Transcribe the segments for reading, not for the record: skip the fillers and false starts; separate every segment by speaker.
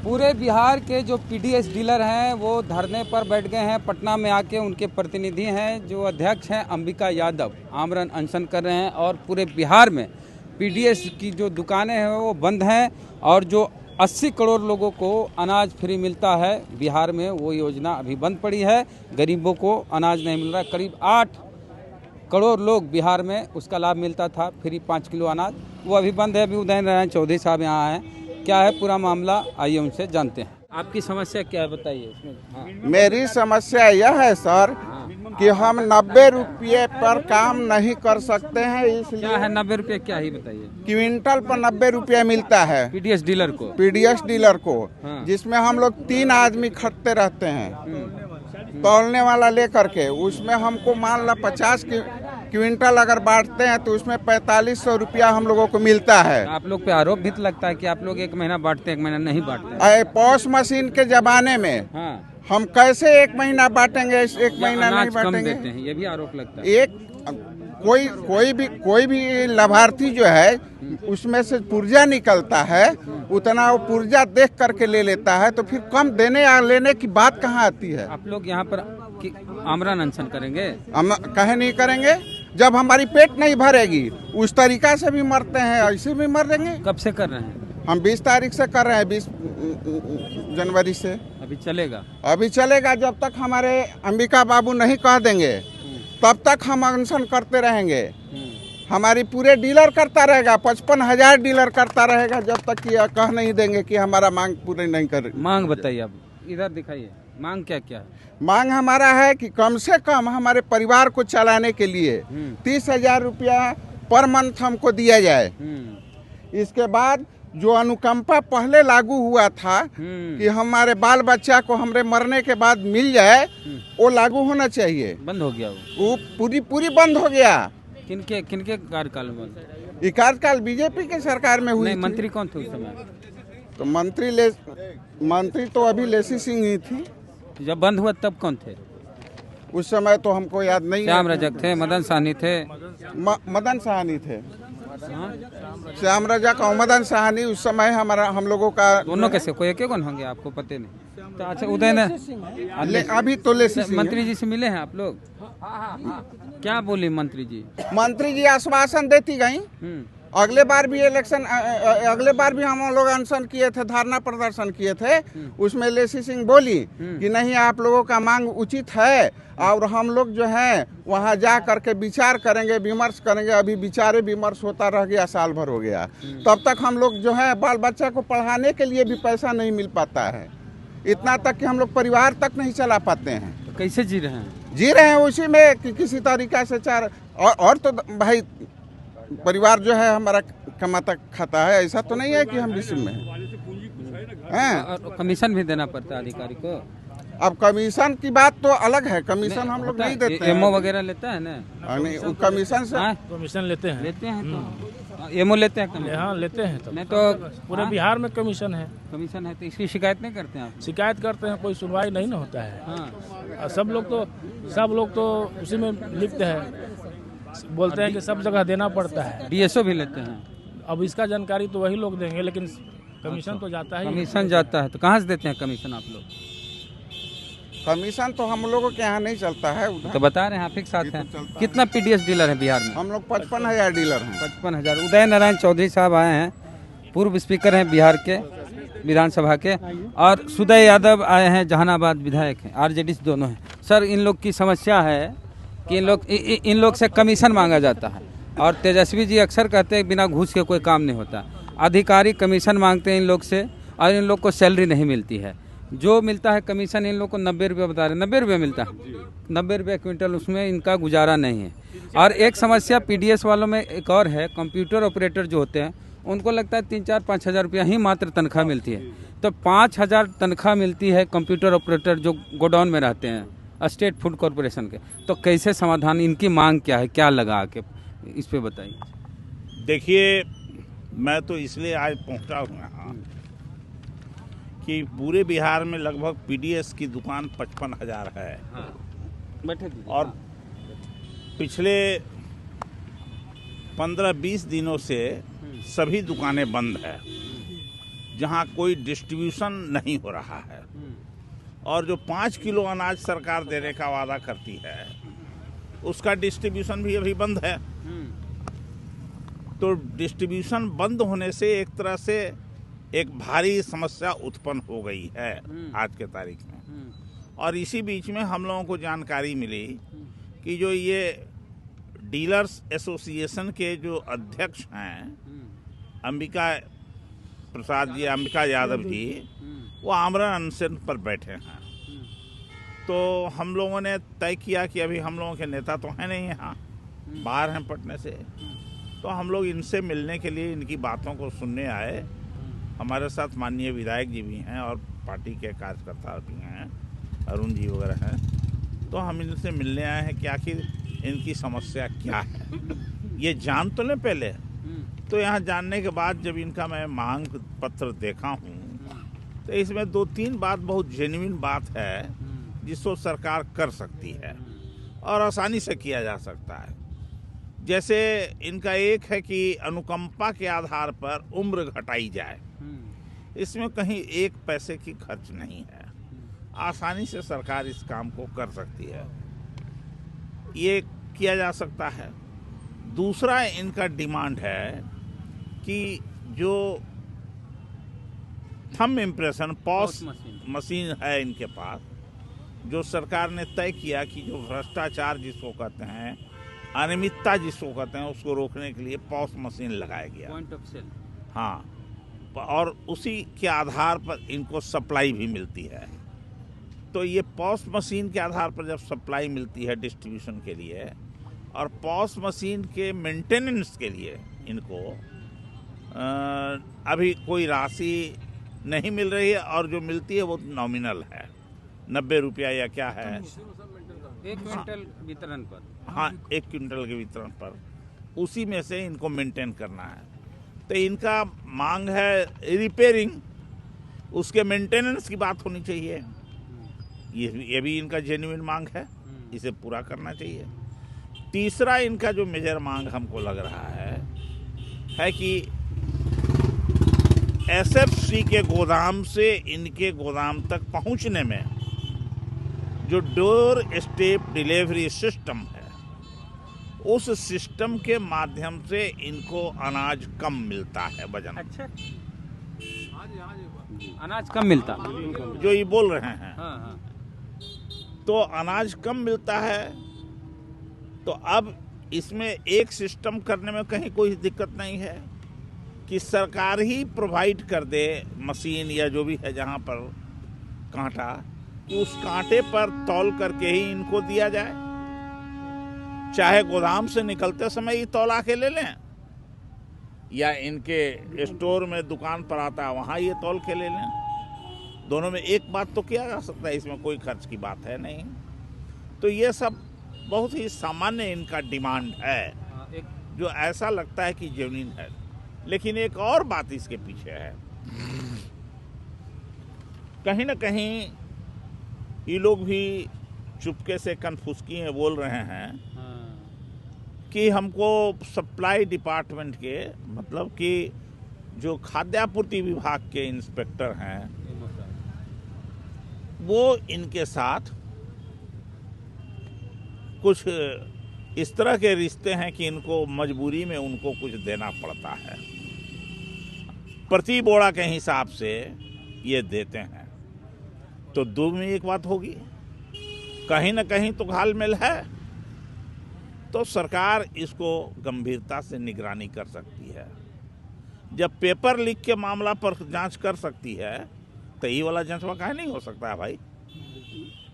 Speaker 1: पूरे बिहार के जो पीडीएस डीलर हैं वो धरने पर बैठ गए हैं। पटना में आके उनके प्रतिनिधि हैं जो अध्यक्ष हैं अंबिका यादव आमरण अनशन कर रहे हैं और पूरे बिहार में पीडीएस की जो दुकानें हैं वो बंद हैं और जो 80 करोड़ लोगों को अनाज फ्री मिलता है बिहार में वो योजना अभी बंद पड़ी है। गरीबों को अनाज नहीं मिल रहा। करीब 8 करोड़ लोग बिहार में उसका लाभ मिलता था, फ्री 5 किलो अनाज, वो अभी बंद है। अभी उदय नारायण चौधरी साहब यहाँ हैं। क्या है पूरा मामला, आइए उनसे जानते हैं। आपकी समस्या क्या है बताइए इसमें।
Speaker 2: मेरी समस्या यह है सर कि हम 90 रुपये पर काम नहीं कर सकते हैं, इसलिए।
Speaker 1: क्या है 90 रुपये, क्या ही बताइए।
Speaker 2: क्विंटल पर 90 रुपये मिलता है
Speaker 1: पीडीएस डीलर को।
Speaker 2: पीडीएस डीलर को,
Speaker 1: हाँ।
Speaker 2: जिसमें हम लोग 3 आदमी खटते रहते हैं तौलने वाला लेकर के। उसमें हमको मान ला 50 क्विंटल अगर बांटते हैं तो उसमें 4500 रुपया हम लोगों को मिलता है।
Speaker 1: आप लोग पे आरोप भी तो लगता है कि आप लोग 1 महीना बांटते हैं 1 महीना नहीं बांटते।
Speaker 2: पॉस मशीन के जमाने में
Speaker 1: हाँ।
Speaker 2: हम कैसे 1 महीना बांटेंगे, 1 महीना नहीं बांटेंगे।
Speaker 1: देते हैं, ये भी आरोप लगता है।
Speaker 2: कोई भी लाभार्थी जो है उसमें से पुर्जा निकलता है, उतना वो पुर्जा देख करके ले लेता है, तो फिर कम देने या लेने की बात कहाँ आती है।
Speaker 1: आप लोग यहाँ पर आमरण अनशन करेंगे?
Speaker 2: हम कहे नहीं करेंगे, जब हमारी पेट नहीं भरेगी। उस तरीका से भी मरते हैं, ऐसे भी मर देंगे।
Speaker 1: कब से कर रहे हैं?
Speaker 2: हम 20 तारीख से कर रहे हैं, 20 जनवरी से।
Speaker 1: अभी चलेगा?
Speaker 2: अभी चलेगा, जब तक हमारे अंबिका बाबू नहीं कह देंगे तब तक हम अनशन करते रहेंगे। हमारी पूरे डीलर करता रहेगा, 55,000 डीलर करता रहेगा, जब तक कि कह नहीं देंगे कि हमारा मांग पूरी नहीं कर।
Speaker 1: मांग बताइए, आप इधर दिखाइए। मांग क्या क्या है?
Speaker 2: मांग हमारा है कि कम से कम हमारे परिवार को चलाने के लिए 30,000 रुपया पर मंथ हमको दिया जाए। इसके बाद जो अनुकंपा पहले लागू हुआ था कि हमारे बाल बच्चा को हमारे मरने के बाद मिल जाए, वो लागू होना चाहिए।
Speaker 1: बंद हो गया
Speaker 2: वो पूरी बंद हो गया।
Speaker 1: किनके कार्यकाल में बंद?
Speaker 2: ये कार्यकाल बीजेपी के सरकार में हुई।
Speaker 1: नहीं, मंत्री कौन थे उस समय?
Speaker 2: तो मंत्री तो अभी लेसी सिंह ही थी।
Speaker 1: जब बंद हुआ तब कौन थे?
Speaker 2: उस समय तो हमको याद नहीं है।
Speaker 1: श्याम रजक थे, मदन साहनी थे।
Speaker 2: मदन साहनी थे। श्याम रजक और मदन साहनी उस समय हम लोगों का
Speaker 1: दोनों कैसे, कोई एक कौन होंगे आपको पते नहीं? तो अच्छा, उदय ने
Speaker 2: अभी तो लेसी सिंह
Speaker 1: मंत्री जी से मिले हैं आप लोग? क्या बोली मंत्री जी?
Speaker 2: मंत्री जी आश्वासन देती गई। अगले बार भी हम लोग अनशन किए थे, धरना प्रदर्शन किए थे। उसमें लेसी सिंह बोली कि नहीं, आप लोगों का मांग उचित है और हम लोग जो है वहां जा करके विचार करेंगे, विमर्श करेंगे। अभी विचार विमर्श होता रह गया, साल भर हो गया। तब तक हम लोग जो है बाल बच्चा को पढ़ाने के लिए भी पैसा नहीं मिल पाता है। इतना तक कि हम लोग परिवार तक नहीं चला पाते हैं।
Speaker 1: तो कैसे जी रहे हैं?
Speaker 2: जी रहे हैं उसी में कि किसी तरीका से और तो भाई परिवार जो है हमारा कमाता खाता है। ऐसा तो नहीं है कि हम विषम में हैं।
Speaker 1: कमीशन भी देना पड़ता है अधिकारी को।
Speaker 2: अब कमीशन की बात तो अलग है, कमीशन हम लोग नहीं देते हैं।
Speaker 1: एमओ वगैरह लेता है ना?
Speaker 2: नहीं, कमीशन से
Speaker 3: कमीशन लेते हैं
Speaker 1: तो एमओ लेते हैं।
Speaker 3: हाँ, लेते हैं।
Speaker 1: नहीं तो
Speaker 3: पूरे बिहार में कमीशन है।
Speaker 1: कमीशन है तो इसकी शिकायत नहीं करते हैं आप?
Speaker 3: शिकायत करते हैं, कोई सुनवाई नहीं ना होता है। और सब लोग तो उसी में लिप्त है। बोलते हैं कि सब जगह देना पड़ता है।
Speaker 1: डीएसओ भी लेते हैं?
Speaker 3: अब इसका जानकारी तो वही लोग देंगे, लेकिन कमीशन तो जाता है।
Speaker 1: कमीशन जाता है तो कहाँ से देते हैं कमीशन आप लोग?
Speaker 2: कमीशन तो हम लोगों के यहाँ नहीं चलता है।
Speaker 1: तो बता रहे हैं आप एक साथ हैं। कितना पीडीएस डीलर है बिहार में?
Speaker 2: हम लोग 55,000 डीलर हैं।
Speaker 1: 55,000। उदय नारायण चौधरी साहब आए हैं, पूर्व स्पीकर हैं बिहार के विधानसभा के, और सुदय यादव आए हैं, जहानाबाद विधायक हैं, आरजेडी से दोनों हैं। सर, इन लोग की समस्या है कि इन लोग से कमीशन मांगा जाता है और तेजस्वी जी अक्सर कहते हैं बिना घूस के कोई काम नहीं होता। अधिकारी कमीशन मांगते हैं इन लोग से और इन लोग को सैलरी नहीं मिलती है। जो मिलता है कमीशन इन लोग को 90 रुपये बता रहे हैं। 90 रुपये मिलता है, 90 रुपये क्विंटल, उसमें इनका गुजारा नहीं है। और एक समस्या पीडीएस वालों में एक और है, कंप्यूटर ऑपरेटर जो होते हैं उनको लगता है 3-4-5 हज़ार रुपया ही मात्र तनख्वाह मिलती है। तो 5,000 तनख्वाह मिलती है कंप्यूटर ऑपरेटर जो गोडाउन में रहते हैं स्टेट फूड कॉरपोरेशन के। तो कैसे समाधान, इनकी मांग क्या है, क्या लगा के इस पे बताइए।
Speaker 4: देखिए, मैं तो इसलिए आज पहुंचा हूँ कि पूरे बिहार में लगभग पीडीएस की दुकान 55,000 है।
Speaker 1: बैठे
Speaker 4: और पिछले 15-20 दिनों से सभी दुकानें बंद है। जहां कोई डिस्ट्रीब्यूशन नहीं हो रहा है, और जो 5 किलो अनाज सरकार देने का वादा करती है उसका डिस्ट्रीब्यूशन भी अभी बंद है। तो डिस्ट्रीब्यूशन बंद होने से एक तरह से एक भारी समस्या उत्पन्न हो गई है आज के तारीख में। और इसी बीच में हम लोगों को जानकारी मिली कि जो ये डीलर्स एसोसिएशन के जो अध्यक्ष हैं अंबिका प्रसाद जी, अंबिका यादव जी, वो आमरण अनशन पर बैठे हैं। तो हम लोगों ने तय किया कि अभी हम लोगों के नेता तो हैं नहीं यहाँ, बाहर हैं पटने से, तो हम लोग इनसे मिलने के लिए इनकी बातों को सुनने आए। हमारे साथ माननीय विधायक जी भी हैं और पार्टी के कार्यकर्ता भी हैं, अरुण जी वगैरह हैं। तो हम इनसे मिलने आए हैं कि आखिर इनकी समस्या क्या है, ये जान तो लें पहले। तो यहाँ जानने के बाद जब इनका मैं मांग पत्र देखा हूँ तो इसमें 2-3 बात बहुत जेन्युइन बात है जिसको सरकार कर सकती है और आसानी से किया जा सकता है। जैसे इनका एक है कि अनुकंपा के आधार पर उम्र घटाई जाए, इसमें कहीं 1 पैसे की खर्च नहीं है, आसानी से सरकार इस काम को कर सकती है, ये किया जा सकता है। दूसरा इनका डिमांड है कि जो थंब इम्प्रेशन पॉस मशीन है इनके पास, जो सरकार ने तय किया कि जो भ्रष्टाचार जिसको कहते हैं, अनियमितता जिसको कहते हैं, उसको रोकने के लिए पॉस मशीन लगाया गया,
Speaker 1: पॉइंट ऑफ सेल।
Speaker 4: हाँ, और उसी के आधार पर इनको सप्लाई भी मिलती है। तो ये पॉस मशीन के आधार पर जब सप्लाई मिलती है डिस्ट्रीब्यूशन के लिए, और पॉस मशीन के मेंटेनेंस के लिए इनको अभी कोई राशि नहीं मिल रही है, और जो मिलती है वो नॉमिनल है, 90 रुपया या क्या है
Speaker 1: 1 क्विंटल वितरण पर।
Speaker 4: हाँ, 1 क्विंटल के वितरण पर, उसी में से इनको मेंटेन करना है। तो इनका मांग है रिपेयरिंग, उसके मेंटेनेंस की बात होनी चाहिए। ये भी इनका जेन्युइन मांग है, इसे पूरा करना चाहिए। तीसरा इनका जो मेजर मांग हमको लग रहा है कि एसएफसी के गोदाम से इनके गोदाम तक पहुंचने में जो डोर स्टेप डिलीवरी सिस्टम है, उस सिस्टम के माध्यम से इनको अनाज कम मिलता है, वजन।
Speaker 1: अच्छा, अनाज कम मिलता
Speaker 4: जो ये बोल रहे हैं।
Speaker 1: हाँ, हाँ।
Speaker 4: तो अनाज कम मिलता है, तो अब इसमें एक सिस्टम करने में कहीं कोई दिक्कत नहीं है कि सरकार ही प्रोवाइड कर दे मशीन या जो भी है जहाँ पर कांटा, कि उस कांटे पर तौल करके ही इनको दिया जाए, चाहे गोदाम से निकलते समय ही तौला के ले लें, या इनके स्टोर में दुकान पर आता है वहाँ ये तौल के ले लें। दोनों में एक बात तो किया जा सकता है, इसमें कोई खर्च की बात है नहीं। तो ये सब बहुत ही सामान्य इनका डिमांड है, जो ऐसा लगता है कि जेन्युइन है। लेकिन एक और बात इसके पीछे है, कहीं ना कहीं ये लोग भी चुपके से कन्फ्यूज़ में बोल रहे हैं कि हमको सप्लाई डिपार्टमेंट के, मतलब कि जो खाद्यापूर्ति विभाग के इंस्पेक्टर हैं, वो इनके साथ कुछ इस तरह के रिश्ते हैं कि इनको मजबूरी में उनको कुछ देना पड़ता है, प्रति बोरा के हिसाब से ये देते हैं। तो दो में एक बात होगी, कहीं ना कहीं तो घालमेल है। तो सरकार इसको गंभीरता से निगरानी कर सकती है। जब पेपर लीक के मामला पर जांच कर सकती है, तो ये वाला जांचवा काहे नहीं हो सकता है भाई?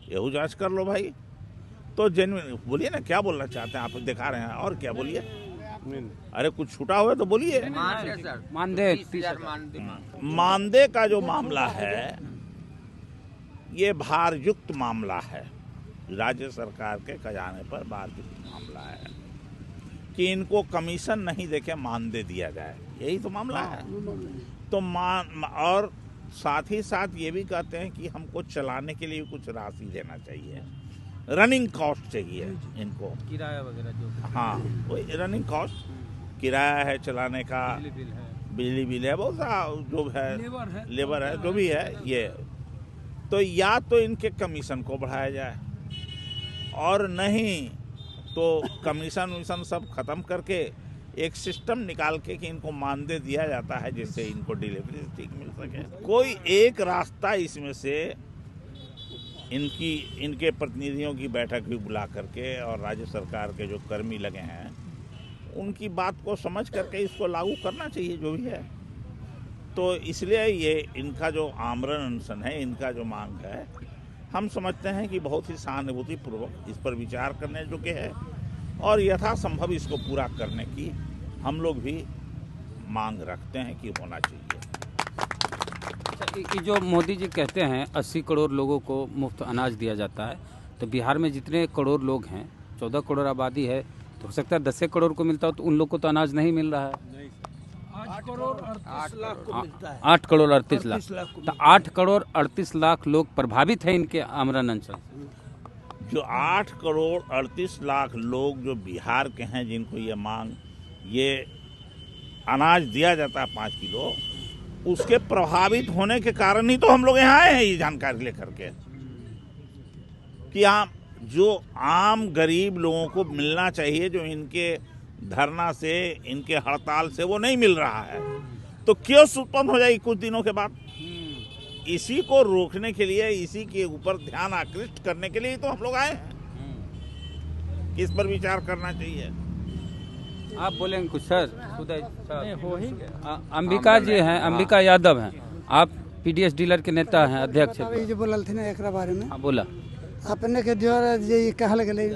Speaker 4: यहू जांच कर लो भाई। तो जेन्युइन बोलिए ना, क्या बोलना चाहते हैं आप? दिखा रहे हैं और क्या बोलिए? अरे कुछ छूटा हुआ तो बोलिए। मानदेय का जो मामला है, ये भारयुक्त मामला है, राज्य सरकार के खजाने पर भारयुक्त मामला है कि इनको कमीशन नहीं देके मानदेय दिया जाए, यही तो मामला है। तो और साथ ही साथ ये भी कहते हैं कि हमको चलाने के लिए कुछ राशि देना चाहिए, रनिंग कॉस्ट चाहिए इनको,
Speaker 1: किराया वगैरह जो।
Speaker 4: हाँ, वही रनिंग कॉस्ट, किराया है चलाने का, बिजली बिल है, बहुत सा जो है लेबर है जो भी है ये, तो या तो इनके कमीशन को बढ़ाया जाए और नहीं तो कमीशन विशन सब खत्म करके एक सिस्टम निकाल के कि इनको मानदेय दिया जाता है जिससे इनको डिलीवरी ठीक मिल सके। कोई एक रास्ता इसमें से इनके प्रतिनिधियों की बैठक भी बुला करके और राज्य सरकार के जो कर्मी लगे हैं उनकी बात को समझ करके इसको लागू करना चाहिए जो भी है। तो इसलिए ये इनका जो आमरण अनशन है, इनका जो मांग है, हम समझते हैं कि बहुत ही सहानुभूतिपूर्वक इस पर विचार करने योग्य है और यथासंभव इसको पूरा करने की हम लोग भी मांग रखते हैं कि होना चाहिए।
Speaker 1: ये जो मोदी जी कहते हैं 80 करोड़ लोगों को मुफ्त अनाज दिया जाता है, तो बिहार में जितने करोड़ लोग हैं, 14 करोड़ आबादी है, तो हो सकता है 10 करोड़ को मिलता हो, तो उन लोग को तो अनाज नहीं मिल रहा है।
Speaker 5: 8 करोड़ 38 लाख को मिलता है।
Speaker 1: 8 करोड़ 38 लाख, तो 8 करोड़ 38 लाख लोग प्रभावित हैं इनके आमरण अनशन से।
Speaker 4: जो 8 करोड़ 38 लाख लोग जो बिहार के हैं, जिनको ये अनाज दिया जाता है 5 किलो, उसके प्रभावित होने के कारण ही तो हम लोग यहाँ आए हैं ये जानकारी लेकर के कि जो आम गरीब लोगों को मिलना चाहिए, जो इनके धरना से, इनके हड़ताल से वो नहीं मिल रहा है, तो क्यों उत्पन्न हो जाएगी कुछ दिनों के बाद। इसी को रोकने के लिए, इसी के ऊपर ध्यान आकृष्ट करने के लिए तो हम लोग आए हैं। इस पर विचार करना चाहिए।
Speaker 1: आप बोलेंगे कुछ सर? अंबिका जी हैं, अंबिका यादव हैं, आप पीडीएस डीलर के नेता हैं, अध्यक्ष हैं।
Speaker 6: जो बोलल थे ना एक बारे में,
Speaker 1: बोला
Speaker 6: अपने के द्वारा ये कहल गए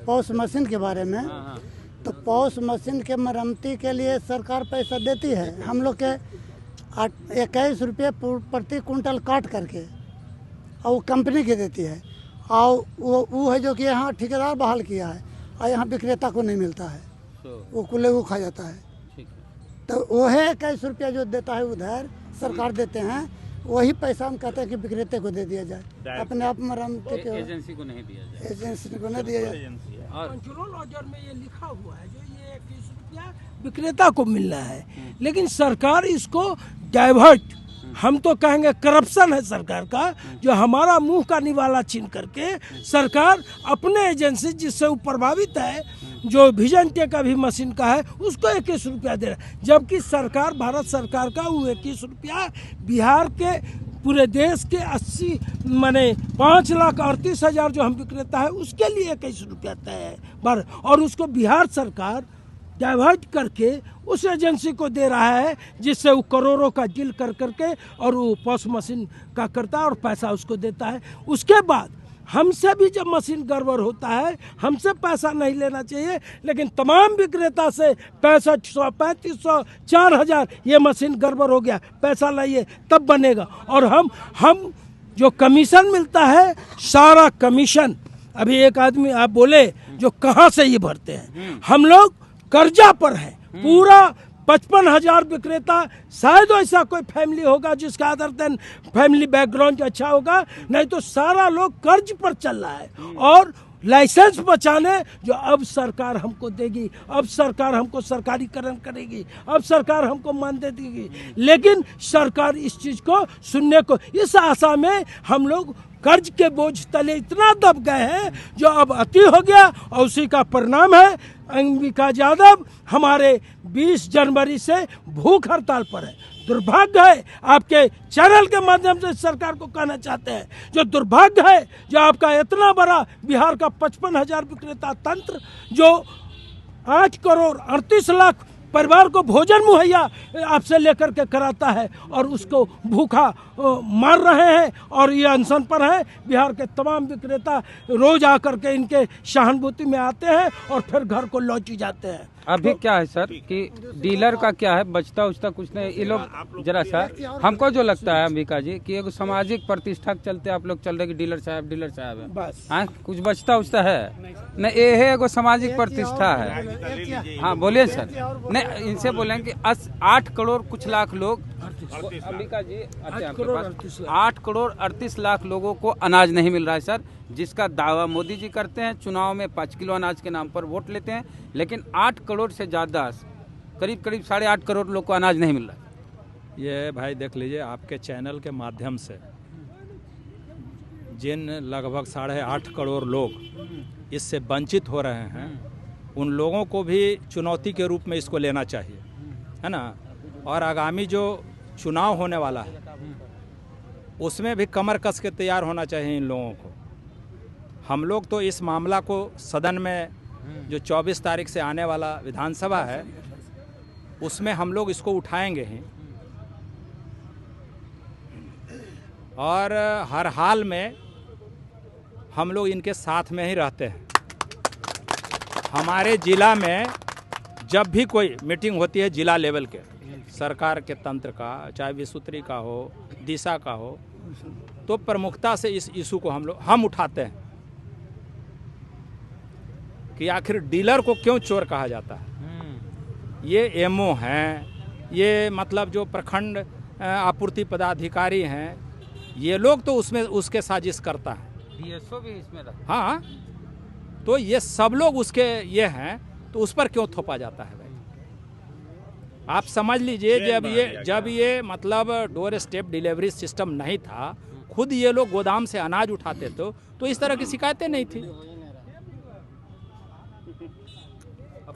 Speaker 6: पॉस मशीन के बारे में, तो पॉस मशीन के मरम्मती के लिए सरकार पैसा देती है। हम लोग के 21 रुपये प्रति कुंटल काट करके, और वो कंपनी के देती है, और वो है जो कि यहाँ ठेकेदार बहाल किया है, और यहाँ विक्रेता को नहीं मिलता है, वो कुल्ले को खा जाता है। तो वो है 21 रुपया जो देता है उधर सरकार देते हैं, वही पैसा हम कहते हैं कि विक्रेता को दे दिया जाए, अपने आप मरम्मती के
Speaker 1: एजेंसी को नहीं दिया जाए,
Speaker 6: एजेंसी को नहीं दिया जाए।
Speaker 5: कंट्रोल ऑर्डर में ये लिखा हुआ है जो ये 21 रुपया विक्रेता को मिलना है, लेकिन सरकार इसको डाइवर्ट, हम तो कहेंगे करप्शन है सरकार का, जो हमारा मुंह का निवाला छीन करके सरकार अपने एजेंसी जिससे वो प्रभावित है, जो विजन का भी मशीन का है, उसको 21 रुपया दे रहा है, जबकि सरकार, भारत सरकार का वो 21 रुपया बिहार के पूरे देश के 5,38,000 जो हम विक्रेता है उसके लिए 21 रुपया तय है, और उसको बिहार सरकार डाइवर्ट करके उस एजेंसी को दे रहा है, जिससे वो करोड़ों का डील कर करके और वो पॉस मशीन का करता है और पैसा उसको देता है। उसके बाद हमसे भी जब मशीन गड़बड़ होता है, हमसे पैसा नहीं लेना चाहिए, लेकिन तमाम विक्रेता से 6500, 3500, 4000 ये मशीन गड़बड़ हो गया, पैसा लाइए तब बनेगा। और हम जो कमीशन मिलता है, सारा कमीशन, अभी एक आदमी आप बोले जो कहाँ से ये भरते हैं, हम लोग कर्जा पर है, पूरा 55,000 विक्रेता, शायद ऐसा कोई फैमिली होगा जिसका अदर देन फैमिली बैकग्राउंड अच्छा होगा, नहीं तो सारा लोग कर्ज पर चल रहा है। और लाइसेंस बचाने जो अब सरकार हमको देगी, अब सरकार हमको सरकारीकरण करेगी, अब सरकार हमको मानदेय देगी, लेकिन सरकार इस चीज को सुनने को, इस आशा में हम लोग कर्ज के बोझ तले इतना दब गए हैं जो अब अति हो गया, और उसी का परिणाम है अंबिका यादव हमारे 20 जनवरी से भूख हड़ताल पर है। दुर्भाग्य है, आपके चैनल के माध्यम से सरकार को कहना चाहते हैं, जो दुर्भाग्य है जो आपका इतना बड़ा बिहार का 55,000 विक्रेता तंत्र, जो 8 करोड़ 38 लाख परिवार को भोजन मुहैया आपसे लेकर के कराता है, और उसको भूखा मार रहे हैं, और ये अनशन पर है। बिहार के तमाम विक्रेता रोज आकर के इनके सहानुभूति में आते हैं और फिर घर को लौटी जाते हैं।
Speaker 1: अभी क्या है सर कि डीलर का क्या है, बचता उचता कुछ नहीं, ये लोग जरा सा हमको जो लगता है अंबिका जी कि एक सामाजिक प्रतिष्ठा के चलते आप लोग चल रहे कि डीलर साहब है,
Speaker 5: बस
Speaker 1: कुछ बचता उचता है नहीं, ये है एगो सामाजिक प्रतिष्ठा है। हाँ बोलिए सर, नहीं इनसे बोलें कि 8 करोड़ कुछ लाख लोग, अंबिका जी 8 करोड़ 38 लाख लोगों को अनाज नहीं मिल रहा है सर, जिसका दावा मोदी जी करते हैं, चुनाव में 5 किलो अनाज के नाम पर वोट लेते हैं, लेकिन 8 करोड़ से ज्यादा, करीब 8.5 करोड़ लोग को अनाज नहीं मिल रहा है।
Speaker 7: ये भाई देख लीजिए, आपके चैनल के माध्यम से जिन लगभग 8.5 करोड़ लोग इससे वंचित हो रहे हैं, उन लोगों को भी चुनौती के रूप में इसको लेना चाहिए, है ना। और आगामी जो चुनाव होने वाला है उसमें भी कमर कस के तैयार होना चाहिए इन लोगों को। हम लोग तो इस मामला को सदन में जो 24 तारीख से आने वाला विधानसभा है उसमें हम लोग इसको उठाएंगे ही, और हर हाल में हम लोग इनके साथ में ही रहते हैं। हमारे ज़िला में जब भी कोई मीटिंग होती है जिला लेवल के, सरकार के तंत्र का, चाहे विसूत्री का हो, दिशा का हो, तो प्रमुखता से इस इशू को हम उठाते हैं कि आखिर डीलर को क्यों चोर कहा जाता है। ये एमओ हैं, ये मतलब जो प्रखंड आपूर्ति पदाधिकारी हैं, ये लोग तो उसमें उसके साजिश करता है।
Speaker 1: डीएसओ भी इसमें रहा।
Speaker 7: हाँ, तो ये सब लोग उसके ये हैं, तो उस पर क्यों थोपा जाता है भाई। आप समझ लीजिए, जब ये मतलब डोर स्टेप डिलीवरी सिस्टम नहीं था, खुद ये लोग गोदाम से अनाज उठाते तो इस तरह की शिकायतें नहीं थी।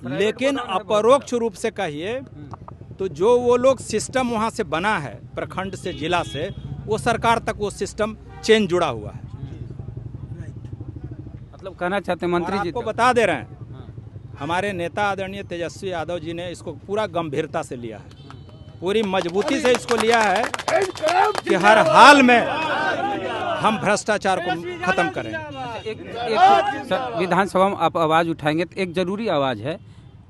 Speaker 7: लेकिन अपरोक्ष रूप से कहिए तो जो वो लोग सिस्टम वहाँ से बना है प्रखंड से, जिला से, वो सरकार तक वो सिस्टम चेन जुड़ा हुआ है।
Speaker 1: मतलब कहना चाहते हैं मंत्री जी
Speaker 7: आपको बता दे रहे हैं, हमारे नेता आदरणीय तेजस्वी यादव जी ने इसको पूरा गंभीरता से लिया है, पूरी मजबूती से इसको लिया है कि हर हाल में हम भ्रष्टाचार को खत्म करें।
Speaker 1: विधानसभा में आप आवाज़ उठाएंगे तो एक जरूरी आवाज़ है,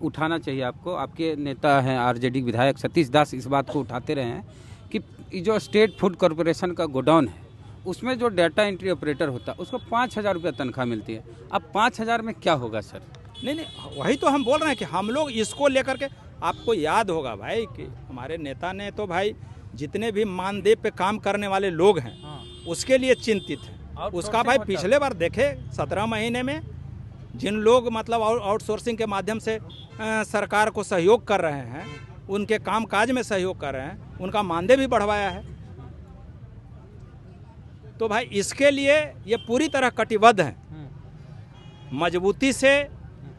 Speaker 1: उठाना चाहिए आपको। आपके नेता हैं आरजेडी विधायक सतीश दास इस बात को उठाते रहे हैं कि जो स्टेट फूड कॉरपोरेशन का गोडाउन है उसमें जो डाटा एंट्री ऑपरेटर होता है उसको 5,000 रुपये तनख्वाह मिलती है। अब 5,000 में क्या होगा सर?
Speaker 7: नहीं, वही तो हम बोल रहे हैं कि हम लोग इसको लेकर के, आपको याद होगा भाई कि हमारे नेता ने तो भाई जितने भी मानदेय पे काम करने वाले लोग हैं उसके लिए चिंतित है। उसका भाई पिछले बार देखे 17 महीने में जिन लोग मतलब आउटसोर्सिंग के माध्यम से सरकार को सहयोग कर रहे हैं, उनके काम काज में सहयोग कर रहे हैं, उनका मानदेय भी बढ़वाया है। तो भाई इसके लिए ये पूरी तरह कटिबद्ध हैं। मजबूती से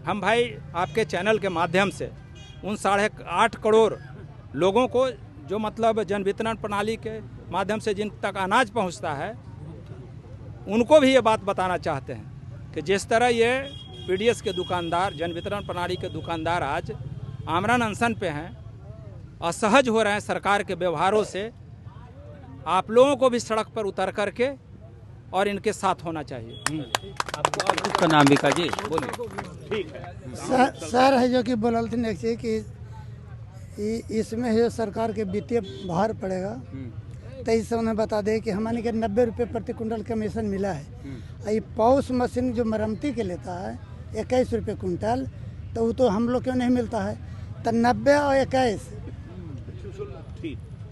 Speaker 7: हम भाई आपके चैनल के माध्यम से उन 8.5 करोड़ लोगों को जो मतलब जन वितरण प्रणाली के माध्यम से जिन तक अनाज पहुंचता है, उनको भी ये बात बताना चाहते हैं कि जिस तरह ये पीडीएस के दुकानदार, जन वितरण प्रणाली के दुकानदार आज आमरण अनशन पे हैं, असहज हो रहे हैं सरकार के व्यवहारों से, आप लोगों को भी सड़क पर उतर करके और इनके साथ होना चाहिए।
Speaker 1: आपका नाम विका जी बोलिए।
Speaker 4: ठीक है
Speaker 6: सर है जो कि बोलते हैं कि इसमें जो सरकार के वित्तीय भार पड़ेगा, तो इस उन्हें बता दें कि हमारे के 90 रुपये प्रति कुंटल कमीशन मिला है। ये पॉस मशीन जो मरम्मती के लेता है 21 रुपये कुंटल, तो वो तो हम लोग क्यों नहीं मिलता है? तो 90 और 21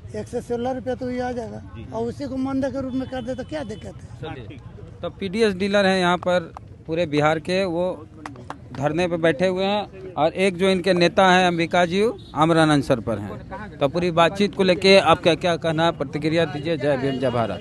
Speaker 6: 116 रुपये तो ये आ जाएगा, और उसी को मानदेय के रूप में कर दे तो क्या दिक्कत है?
Speaker 1: तो पीडीएस डीलर हैं यहाँ पर पूरे बिहार के, वो धरने पे बैठे हुए हैं, और एक जो इनके नेता हैं अंबिका जी आमरण अनशन पर हैं। तो पूरी बातचीत को लेके आपका क्या कहना है, प्रतिक्रिया दीजिए। जय भीम, जय भारत।